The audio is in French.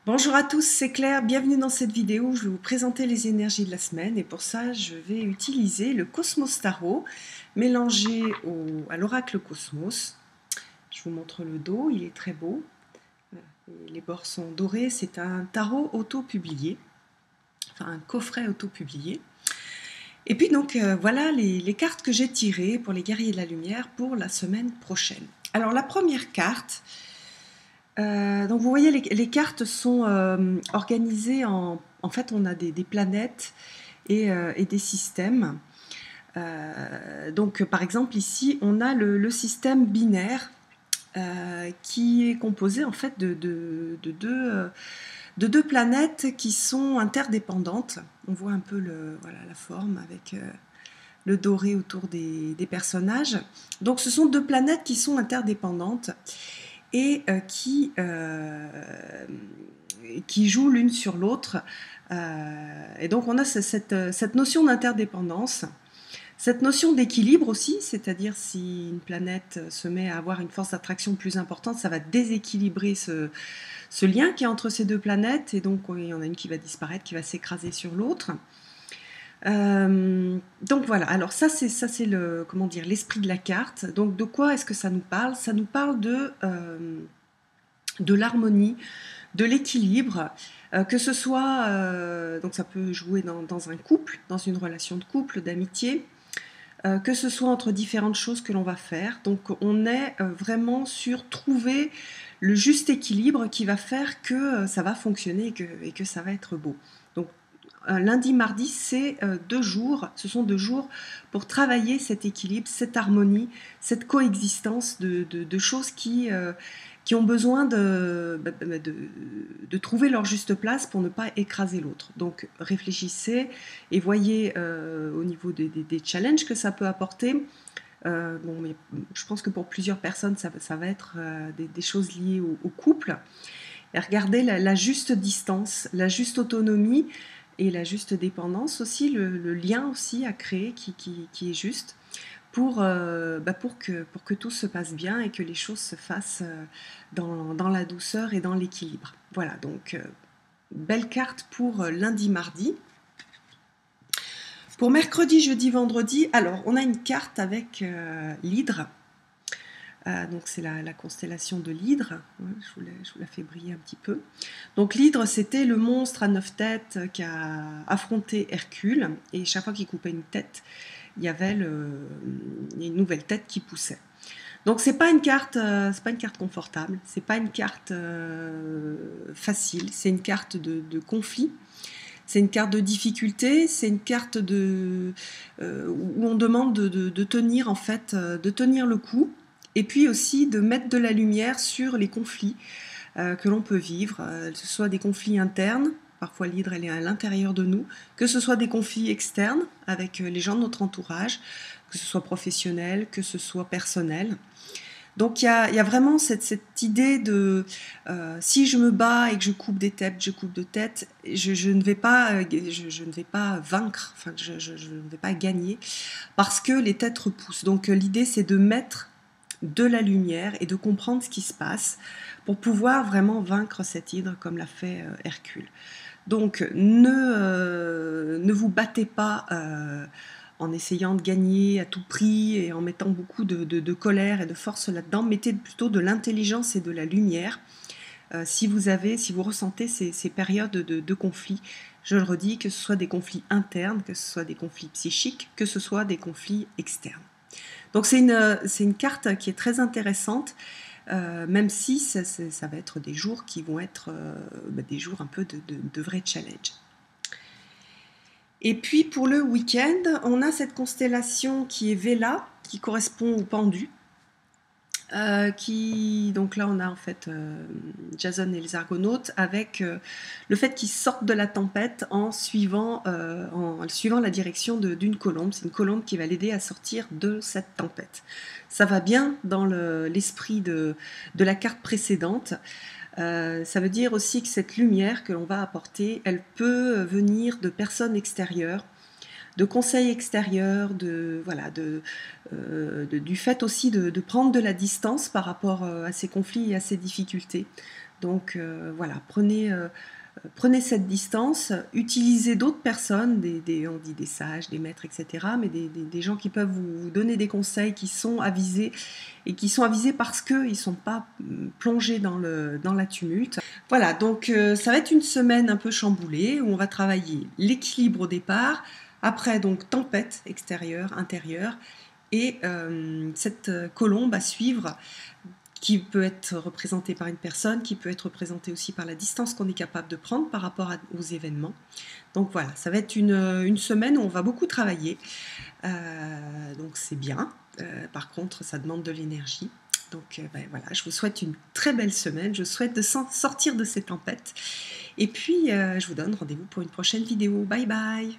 Bonjour à tous, c'est Claire, bienvenue dans cette vidéo où je vais vous présenter les énergies de la semaine et pour ça je vais utiliser le Cosmos Tarot mélangé à l'oracle Cosmos. Je vous montre le dos, il est très beau, les bords sont dorés, c'est un tarot auto-publié, enfin un coffret auto-publié. Et puis donc voilà les cartes que j'ai tirées pour les guerriers de la lumière pour la semaine prochaine. Alors la première carte, donc vous voyez les cartes sont organisées en fait on a des planètes et des systèmes. Donc par exemple ici on a le système binaire qui est composé en fait de deux planètes qui sont interdépendantes. On voit un peu voilà, la forme avec le doré autour des personnages. Donc ce sont deux planètes qui sont interdépendantes et qui jouent l'une sur l'autre. Et donc on a cette notion d'interdépendance, cette notion d'équilibre aussi, c'est-à-dire si une planète se met à avoir une force d'attraction plus importante, ça va déséquilibrer ce lien qui est entre ces deux planètes, et donc il y en a une qui va disparaître, qui va s'écraser sur l'autre. Donc voilà, alors ça c'est le, comment dire, l'esprit de la carte. Donc de quoi est-ce que ça nous parle? Ça nous parle de l'harmonie, de l'équilibre, que ce soit, donc ça peut jouer dans un couple, dans une relation de couple, d'amitié, que ce soit entre différentes choses que l'on va faire. Donc on est vraiment sur trouver le juste équilibre qui va faire que ça va fonctionner et que ça va être beau. Donc lundi, mardi, c'est 2 jours, ce sont 2 jours pour travailler cet équilibre, cette harmonie, cette coexistence de choses qui ont besoin de trouver leur juste place pour ne pas écraser l'autre. Donc réfléchissez et voyez au niveau des challenges que ça peut apporter. Bon, mais je pense que pour plusieurs personnes, ça va être des choses liées au couple. Et regardez la juste distance, la juste autonomie et la juste dépendance aussi, le lien aussi à créer qui est juste pour que tout se passe bien et que les choses se fassent dans la douceur et dans l'équilibre. Voilà, donc belle carte pour lundi, mardi. Pour mercredi, jeudi, vendredi, alors on a une carte avec l'hydre. Donc c'est la constellation de l'hydre, je vous la fais briller un petit peu. Donc l'hydre, c'était le monstre à 9 têtes qui a affronté Hercule, et chaque fois qu'il coupait une tête, il y avait une nouvelle tête qui poussait. Donc c'est pas une carte confortable, c'est pas une carte facile, c'est une carte de conflit. C'est une carte de difficulté, c'est une carte où on demande de tenir en fait, de tenir le coup, et puis aussi de mettre de la lumière sur les conflits que l'on peut vivre, que ce soit des conflits internes, parfois l'hydre elle est à l'intérieur de nous, que ce soit des conflits externes avec les gens de notre entourage, que ce soit professionnel, que ce soit personnel. Donc il y a vraiment cette idée de si je me bats et que je coupe des têtes, je coupe de têtes, je ne vais pas vaincre, enfin je ne vais pas gagner parce que les têtes repoussent. Donc l'idée c'est de mettre de la lumière et de comprendre ce qui se passe pour pouvoir vraiment vaincre cette hydre comme l'a fait Hercule. Donc ne vous battez pas en essayant de gagner à tout prix et en mettant beaucoup de colère et de force là-dedans. Mettez plutôt de l'intelligence et de la lumière si vous ressentez ces périodes de conflit. Je le redis, que ce soit des conflits internes, que ce soit des conflits psychiques, que ce soit des conflits externes. Donc c'est une carte qui est très intéressante, même si ça va être des jours qui vont être des jours un peu de vrais challenges. Et puis pour le week-end, on a cette constellation qui est Vela, qui correspond au pendu. Donc là on a en fait Jason et les Argonautes avec le fait qu'ils sortent de la tempête en suivant la direction d'une colombe. C'est une colombe qui va l'aider à sortir de cette tempête. Ça va bien dans l'esprit de la carte précédente. Ça veut dire aussi que cette lumière que l'on va apporter, elle peut venir de personnes extérieures, de conseils extérieurs, du fait aussi de prendre de la distance par rapport à ces conflits et à ces difficultés, Donc voilà, prenez cette distance, utilisez d'autres personnes, on dit des sages, des maîtres, etc., mais des gens qui peuvent vous donner des conseils, qui sont avisés, et qui sont avisés parce qu'ils ne sont pas plongés dans la tumulte. Voilà, donc ça va être une semaine un peu chamboulée, où on va travailler l'équilibre au départ, après donc tempête extérieure, intérieure, et cette colombe à suivre, qui peut être représentée par une personne, qui peut être représentée aussi par la distance qu'on est capable de prendre par rapport aux événements. Donc voilà, ça va être une semaine où on va beaucoup travailler, donc c'est bien. Par contre, ça demande de l'énergie. Donc ben voilà, je vous souhaite une très belle semaine, je souhaite de sortir de ces tempêtes. Et puis, je vous donne rendez-vous pour une prochaine vidéo. Bye bye!